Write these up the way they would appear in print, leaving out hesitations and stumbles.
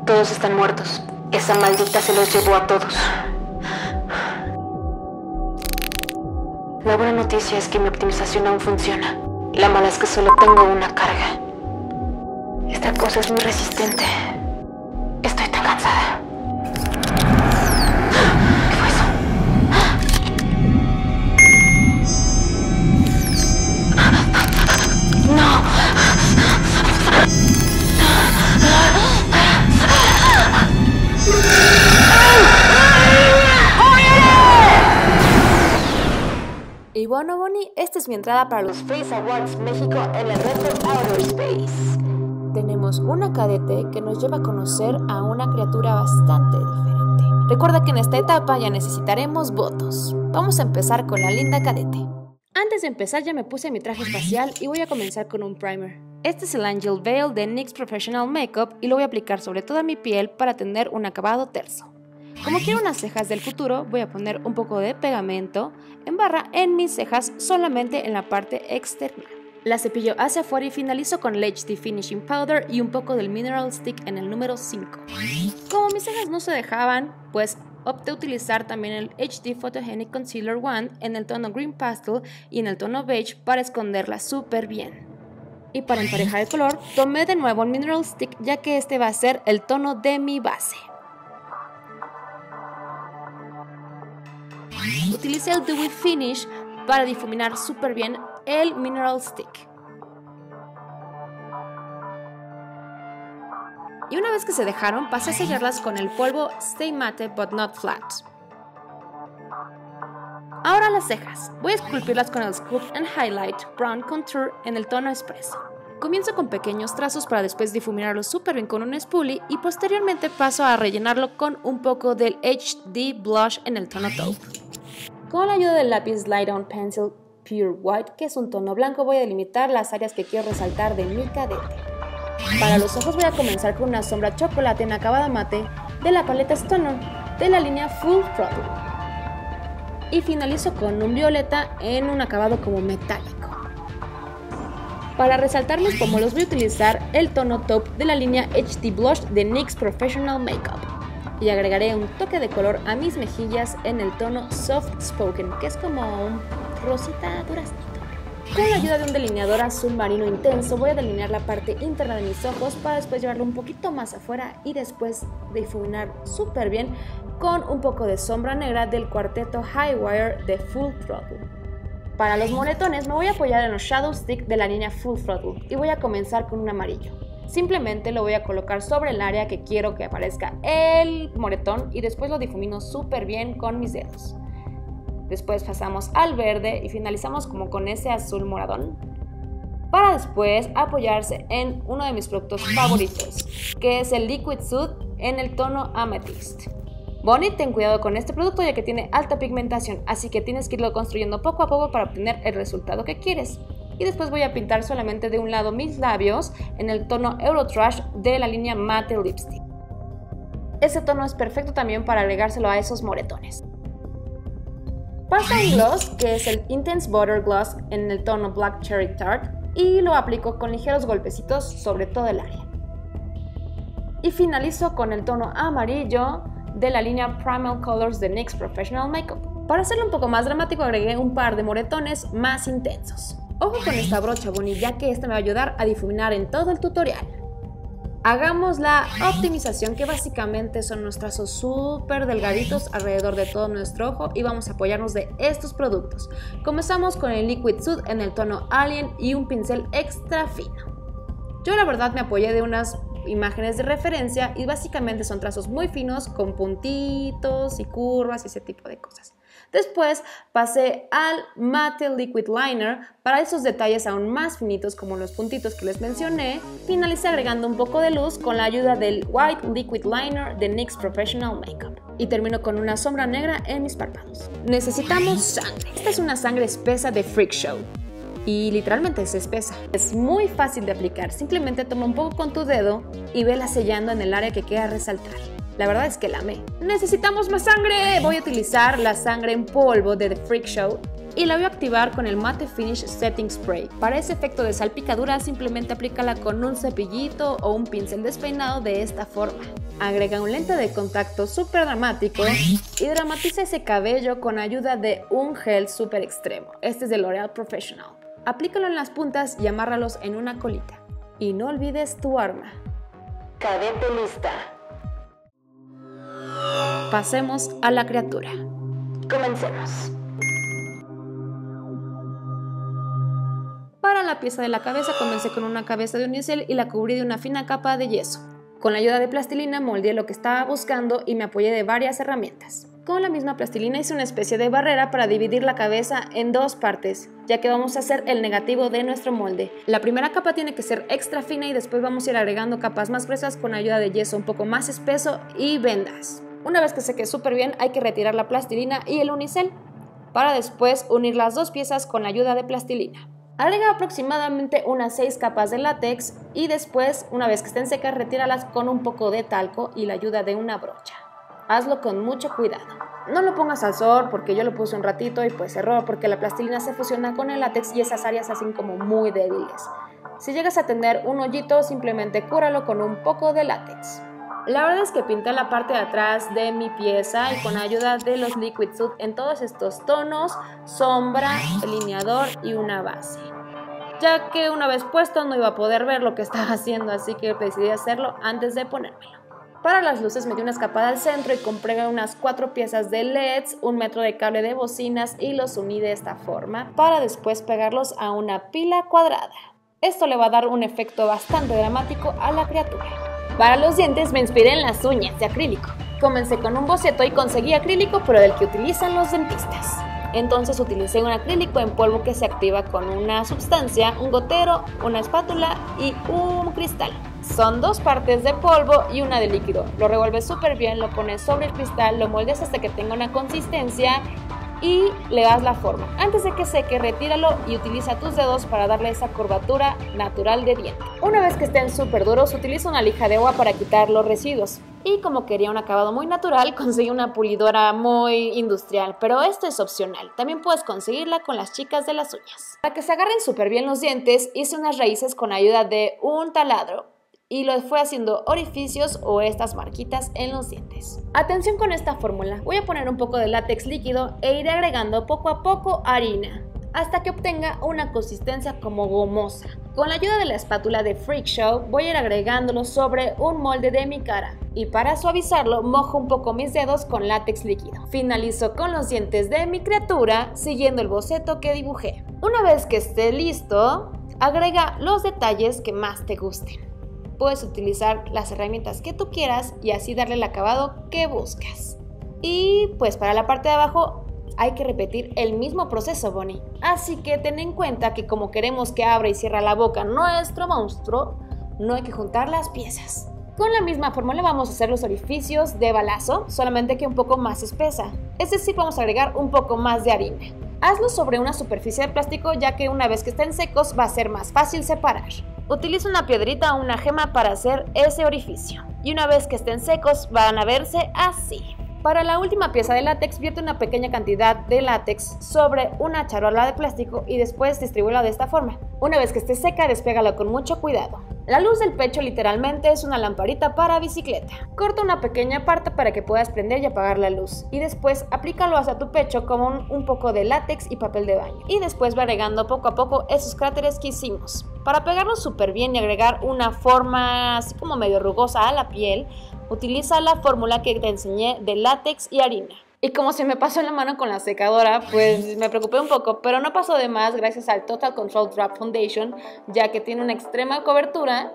Todos están muertos. Esa maldita se los llevó a todos. La buena noticia es que mi optimización aún funciona. La mala es que solo tengo una carga. Esta cosa es muy resistente. Estoy tan cansada. ¿Qué fue eso? ¡No! Y bueno, Bonnie, esta es mi entrada para los Face Awards México en el reto Outer Space. Tenemos una cadete que nos lleva a conocer a una criatura bastante diferente. Recuerda que en esta etapa ya necesitaremos votos. Vamos a empezar con la linda cadete. Antes de empezar ya me puse mi traje espacial y voy a comenzar con un primer. Este es el Angel Veil de NYX Professional Makeup y lo voy a aplicar sobre toda mi piel para tener un acabado terso. Como quiero unas cejas del futuro, voy a poner un poco de pegamento en barra en mis cejas solamente en la parte externa. La cepillo hacia afuera y finalizo con el HD Finishing Powder y un poco del Mineral Stick en el número 5. Como mis cejas no se dejaban, pues opté a utilizar también el HD Photogenic Concealer Wand en el tono Green Pastel y en el tono Beige para esconderla súper bien. Y para emparejar el color, tomé de nuevo el Mineral Stick ya que este va a ser el tono de mi base. Utilicé el Dewy Finish para difuminar súper bien el Mineral Stick. Y una vez que se dejaron, pasé a sellarlas con el polvo Stay Matte But Not Flat. Ahora las cejas. Voy a esculpirlas con el Sculpt and Highlight Brown Contour en el tono Espresso. Comienzo con pequeños trazos para después difuminarlo súper bien con un spoolie y posteriormente paso a rellenarlo con un poco del HD Blush en el tono Taupe. Con la ayuda del lápiz Light On Pencil Pure White, que es un tono blanco, voy a delimitar las áreas que quiero resaltar de mi cadete. Para los ojos voy a comenzar con una sombra chocolate en acabada mate de la paleta Stoner de la línea Full Throttle. Y finalizo con un violeta en un acabado como metálico. Para resaltar mis pómulos voy a utilizar el tono Taupe de la línea HD Blush de NYX Professional Makeup. Y agregaré un toque de color a mis mejillas en el tono Soft Spoken, que es como un rosita duraznito. Con la ayuda de un delineador azul marino intenso voy a delinear la parte interna de mis ojos para después llevarlo un poquito más afuera y después difuminar súper bien con un poco de sombra negra del cuarteto Highwire de Full Throttle. Para los moretones me voy a apoyar en los Shadow Stick de la línea Full Throttle y voy a comenzar con un amarillo. Simplemente lo voy a colocar sobre el área que quiero que aparezca el moretón y después lo difumino súper bien con mis dedos. Después pasamos al verde y finalizamos como con ese azul moradón. Para después apoyarse en uno de mis productos favoritos, que es el Liquid Soothe en el tono Amethyst. Bonnie, ten cuidado con este producto ya que tiene alta pigmentación, así que tienes que irlo construyendo poco a poco para obtener el resultado que quieres. Y después voy a pintar solamente de un lado mis labios en el tono Eurotrash de la línea Matte Lipstick. Ese tono es perfecto también para agregárselo a esos moretones. Paso a un gloss que es el Intense Butter Gloss en el tono Black Cherry Tart y lo aplico con ligeros golpecitos sobre todo el área. Y finalizo con el tono amarillo de la línea Primal Colors de NYX Professional Makeup. Para hacerlo un poco más dramático agregué un par de moretones más intensos. Ojo con esta brocha, Bonnie, ya que esta me va a ayudar a difuminar en todo el tutorial. Hagamos la optimización, que básicamente son unos trazos súper delgaditos alrededor de todo nuestro ojo y vamos a apoyarnos de estos productos. Comenzamos con el Liquid Soothe en el tono Alien y un pincel extra fino. Yo la verdad me apoyé de unas imágenes de referencia y básicamente son trazos muy finos con puntitos y curvas y ese tipo de cosas. Después pasé al Matte Liquid Liner para esos detalles aún más finitos como los puntitos que les mencioné. Finalicé agregando un poco de luz con la ayuda del White Liquid Liner de NYX Professional Makeup. Y termino con una sombra negra en mis párpados. Necesitamos sangre. Esta es una sangre espesa de Freak Show. Y literalmente es espesa. Es muy fácil de aplicar. Simplemente toma un poco con tu dedo y vela sellando en el área que quieras resaltar. La verdad es que la amé. ¡Necesitamos más sangre! Voy a utilizar la sangre en polvo de The Freak Show y la voy a activar con el Matte Finish Setting Spray. Para ese efecto de salpicadura simplemente aplícala con un cepillito o un pincel despeinado de esta forma. Agrega un lente de contacto súper dramático y dramatiza ese cabello con ayuda de un gel súper extremo. Este es de L'Oreal Professional. Aplícalo en las puntas y amárralos en una colita. Y no olvides tu arma. Cadete lista. Pasemos a la criatura. Comencemos. Para la pieza de la cabeza comencé con una cabeza de unicel y la cubrí de una fina capa de yeso. Con la ayuda de plastilina moldeé lo que estaba buscando y me apoyé de varias herramientas. Con la misma plastilina hice una especie de barrera para dividir la cabeza en dos partes, ya que vamos a hacer el negativo de nuestro molde. La primera capa tiene que ser extra fina y después vamos a ir agregando capas más gruesas con ayuda de yeso un poco más espeso y vendas. Una vez que seque súper bien hay que retirar la plastilina y el unicel, para después unir las dos piezas con la ayuda de plastilina. Agrega aproximadamente unas 6 capas de látex y después, una vez que estén secas, retíralas con un poco de talco y la ayuda de una brocha. Hazlo con mucho cuidado. No lo pongas al sol porque yo lo puse un ratito y pues error porque la plastilina se fusiona con el látex y esas áreas se hacen como muy débiles. Si llegas a tener un hoyito, simplemente cúralo con un poco de látex. La verdad es que pinté la parte de atrás de mi pieza y con ayuda de los Liquid Soot en todos estos tonos, sombra, delineador y una base. Ya que una vez puesto no iba a poder ver lo que estaba haciendo, así que decidí hacerlo antes de ponérmelo. Para las luces me di una escapada al centro y compré unas 4 piezas de LEDs, 1 metro de cable de bocinas y los uní de esta forma para después pegarlos a una pila cuadrada. Esto le va a dar un efecto bastante dramático a la criatura. Para los dientes me inspiré en las uñas de acrílico. Comencé con un boceto y conseguí acrílico, pero del que utilizan los dentistas. Entonces utilicé un acrílico en polvo que se activa con una sustancia, un gotero, una espátula y un cristal. Son 2 partes de polvo y una de líquido. Lo revuelves súper bien, lo pones sobre el cristal, lo moldeas hasta que tenga una consistencia y le das la forma. Antes de que seque, retíralo y utiliza tus dedos para darle esa curvatura natural de diente. Una vez que estén súper duros, utiliza una lija de agua para quitar los residuos. Y como quería un acabado muy natural, conseguí una pulidora muy industrial, pero esto es opcional. También puedes conseguirla con las chicas de las uñas. Para que se agarren súper bien los dientes, hice unas raíces con ayuda de un taladro y lo fue haciendo orificios o estas marquitas en los dientes. Atención con esta fórmula, voy a poner un poco de látex líquido e iré agregando poco a poco harina hasta que obtenga una consistencia como gomosa. Con la ayuda de la espátula de Freak Show voy a ir agregándolo sobre un molde de mi cara y para suavizarlo mojo un poco mis dedos con látex líquido. Finalizo con los dientes de mi criatura siguiendo el boceto que dibujé. Una vez que esté listo, agrega los detalles que más te gusten. Puedes utilizar las herramientas que tú quieras y así darle el acabado que buscas. Y pues para la parte de abajo hay que repetir el mismo proceso, Bonnie. Así que ten en cuenta que como queremos que abra y cierra la boca nuestro monstruo, no hay que juntar las piezas. Con la misma fórmula vamos a hacer los orificios de balazo, solamente que un poco más espesa. Es decir, vamos a agregar un poco más de harina. Hazlo sobre una superficie de plástico ya que una vez que estén secos va a ser más fácil separar. Utiliza una piedrita o una gema para hacer ese orificio. Y una vez que estén secos van a verse así. Para la última pieza de látex, vierte una pequeña cantidad de látex sobre una charola de plástico y después distribúyela de esta forma. Una vez que esté seca, despégala con mucho cuidado. La luz del pecho literalmente es una lamparita para bicicleta. Corta una pequeña parte para que puedas prender y apagar la luz. Y después aplícalo hacia tu pecho con un poco de látex y papel de baño. Y después va agregando poco a poco esos cráteres que hicimos. Para pegarlos súper bien y agregar una forma así como medio rugosa a la piel, utiliza la fórmula que te enseñé de látex y harina. Y como se me pasó la mano con la secadora, pues me preocupé un poco, pero no pasó de más gracias al Total Control Drop Foundation, ya que tiene una extrema cobertura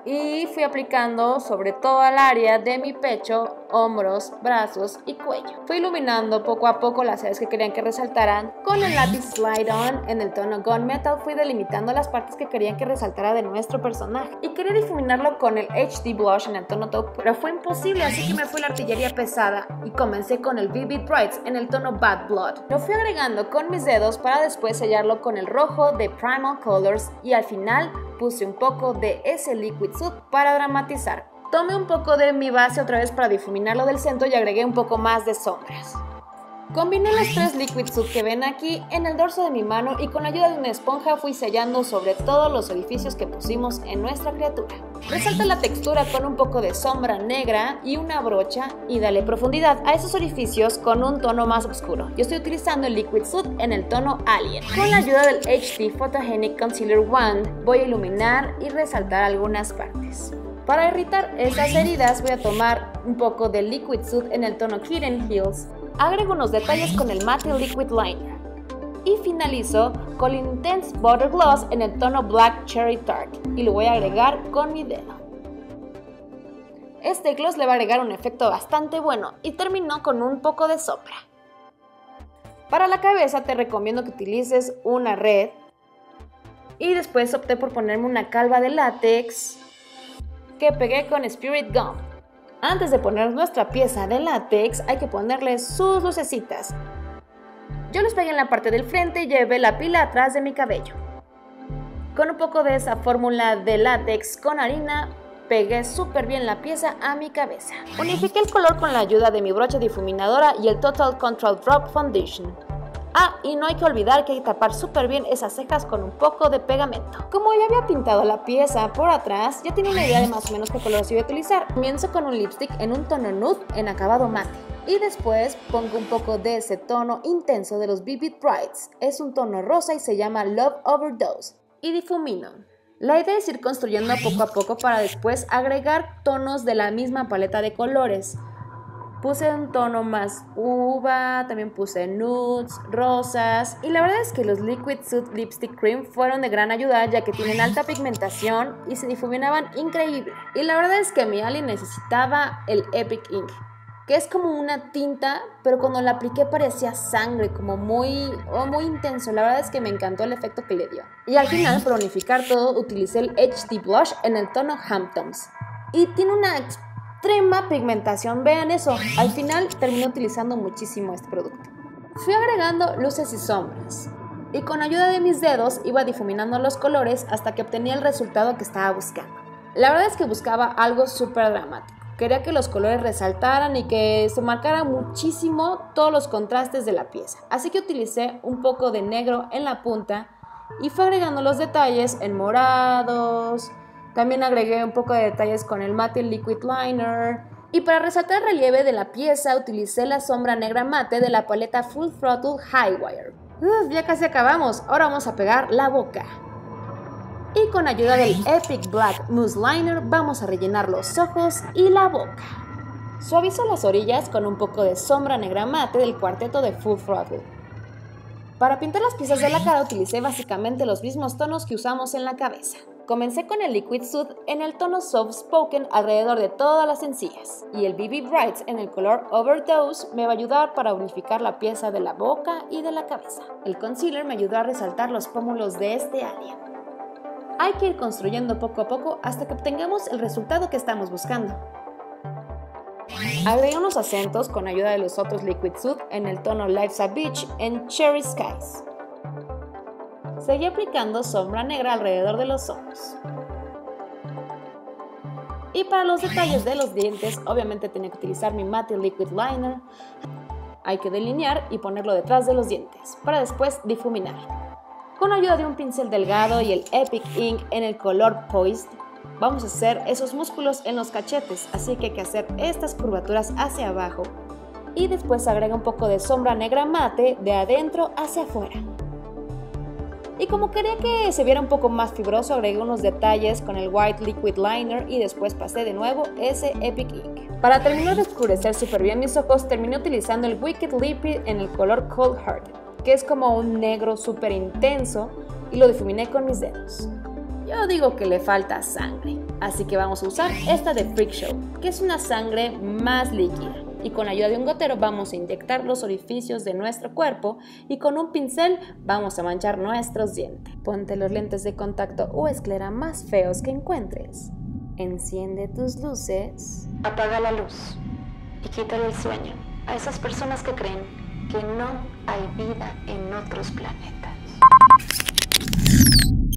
y fui aplicando sobre toda el área de mi pecho, hombros, brazos y cuello. Fui iluminando poco a poco las áreas que querían que resaltaran. Con el lápiz Slide On en el tono Gunmetal fui delimitando las partes que querían que resaltara de nuestro personaje. Y quería difuminarlo con el HD Blush en el tono Taupe, pero fue imposible, así que me fui la artillería pesada y comencé con el Vivid Brights en el tono Bad Blood. Lo fui agregando con mis dedos para después sellarlo con el rojo de Primal Colors y al final puse un poco de ese Liquid Soot para dramatizar. Tomé un poco de mi base otra vez para difuminarlo del centro y agregué un poco más de sombras. Combiné los 3 Liquid Soot que ven aquí en el dorso de mi mano y con la ayuda de una esponja fui sellando sobre todos los orificios que pusimos en nuestra criatura. Resalta la textura con un poco de sombra negra y una brocha y dale profundidad a esos orificios con un tono más oscuro. Yo estoy utilizando el Liquid Soot en el tono Alien. Con la ayuda del HD Photogenic Concealer Wand voy a iluminar y resaltar algunas partes. Para irritar esas heridas voy a tomar un poco de Liquid Soot en el tono Hidden Hills. Agrego unos detalles con el Matte Liquid Liner y finalizo con el Intense Butter Gloss en el tono Black Cherry Tart y lo voy a agregar con mi dedo. Este gloss le va a agregar un efecto bastante bueno y termino con un poco de sombra. Para la cabeza te recomiendo que utilices una red y después opté por ponerme una calva de látex que pegué con Spirit Gum. Antes de poner nuestra pieza de látex hay que ponerle sus lucecitas. Yo los pegué en la parte del frente y llevé la pila atrás de mi cabello. Con un poco de esa fórmula de látex con harina pegué súper bien la pieza a mi cabeza. Unifiqué el color con la ayuda de mi brocha difuminadora y el Total Control Drop Foundation. Y no hay que olvidar que hay que tapar súper bien esas cejas con un poco de pegamento. Como ya había pintado la pieza por atrás, ya tenía una idea de más o menos qué color se iba a utilizar. Comienzo con un lipstick en un tono nude en acabado mate. Y después pongo un poco de ese tono intenso de los Vivid Brights. Es un tono rosa y se llama Love Overdose. Y difumino. La idea es ir construyendo poco a poco para después agregar tonos de la misma paleta de colores. Puse un tono más uva, también puse nudes, rosas y la verdad es que los Liquid Soot Lipstick Cream fueron de gran ayuda ya que tienen alta pigmentación y se difuminaban increíble. Y la verdad es que mi alien necesitaba el Epic Ink, que es como una tinta, pero cuando la apliqué parecía sangre, como muy intenso. La verdad es que me encantó el efecto que le dio. Y al final, para unificar todo, utilicé el HD Blush en el tono Hamptons. Y tiene una extrema pigmentación, vean eso. Al final terminé utilizando muchísimo este producto. Fui agregando luces y sombras. Y con ayuda de mis dedos iba difuminando los colores hasta que obtenía el resultado que estaba buscando. La verdad es que buscaba algo súper dramático. Quería que los colores resaltaran y que se marcaran muchísimo todos los contrastes de la pieza. Así que utilicé un poco de negro en la punta y fui agregando los detalles en morados. También agregué un poco de detalles con el Matte Liquid Liner. Y para resaltar el relieve de la pieza utilicé la sombra negra mate de la paleta Full Throttle Highwire. Ya casi acabamos. Ahora vamos a pegar la boca. Y con ayuda del Epic Black Mousse Liner vamos a rellenar los ojos y la boca. Suavizo las orillas con un poco de sombra negra mate del cuarteto de Full Throttle. Para pintar las piezas de la cara utilicé básicamente los mismos tonos que usamos en la cabeza. Comencé con el Liquid Soot en el tono Soft Spoken alrededor de todas las encías y el BB Brights en el color Overdose me va a ayudar para unificar la pieza de la boca y de la cabeza. El concealer me ayudó a resaltar los pómulos de este alien. Hay que ir construyendo poco a poco hasta que obtengamos el resultado que estamos buscando. Agregué unos acentos con ayuda de los otros Liquid Soot en el tono Life's a Beach en Cherry Skies. Seguí aplicando sombra negra alrededor de los ojos. Y para los detalles de los dientes, obviamente tenía que utilizar mi Matte Liquid Liner. Hay que delinear y ponerlo detrás de los dientes, para después difuminar. Con ayuda de un pincel delgado y el Epic Ink en el color Poised, vamos a hacer esos músculos en los cachetes, así que hay que hacer estas curvaturas hacia abajo. Y después agrega un poco de sombra negra mate de adentro hacia afuera. Y como quería que se viera un poco más fibroso, agregué unos detalles con el White Liquid Liner y después pasé de nuevo ese Epic Ink. Para terminar de oscurecer súper bien mis ojos, terminé utilizando el Wicked Lippy en el color Cold Heart, que es como un negro súper intenso, y lo difuminé con mis dedos. Yo digo que le falta sangre, así que vamos a usar esta de Freak Show, que es una sangre más líquida. Y con la ayuda de un gotero vamos a inyectar los orificios de nuestro cuerpo y con un pincel vamos a manchar nuestros dientes. Ponte los lentes de contacto o esclera más feos que encuentres. Enciende tus luces. Apaga la luz y quítale el sueño a esas personas que creen que no hay vida en otros planetas.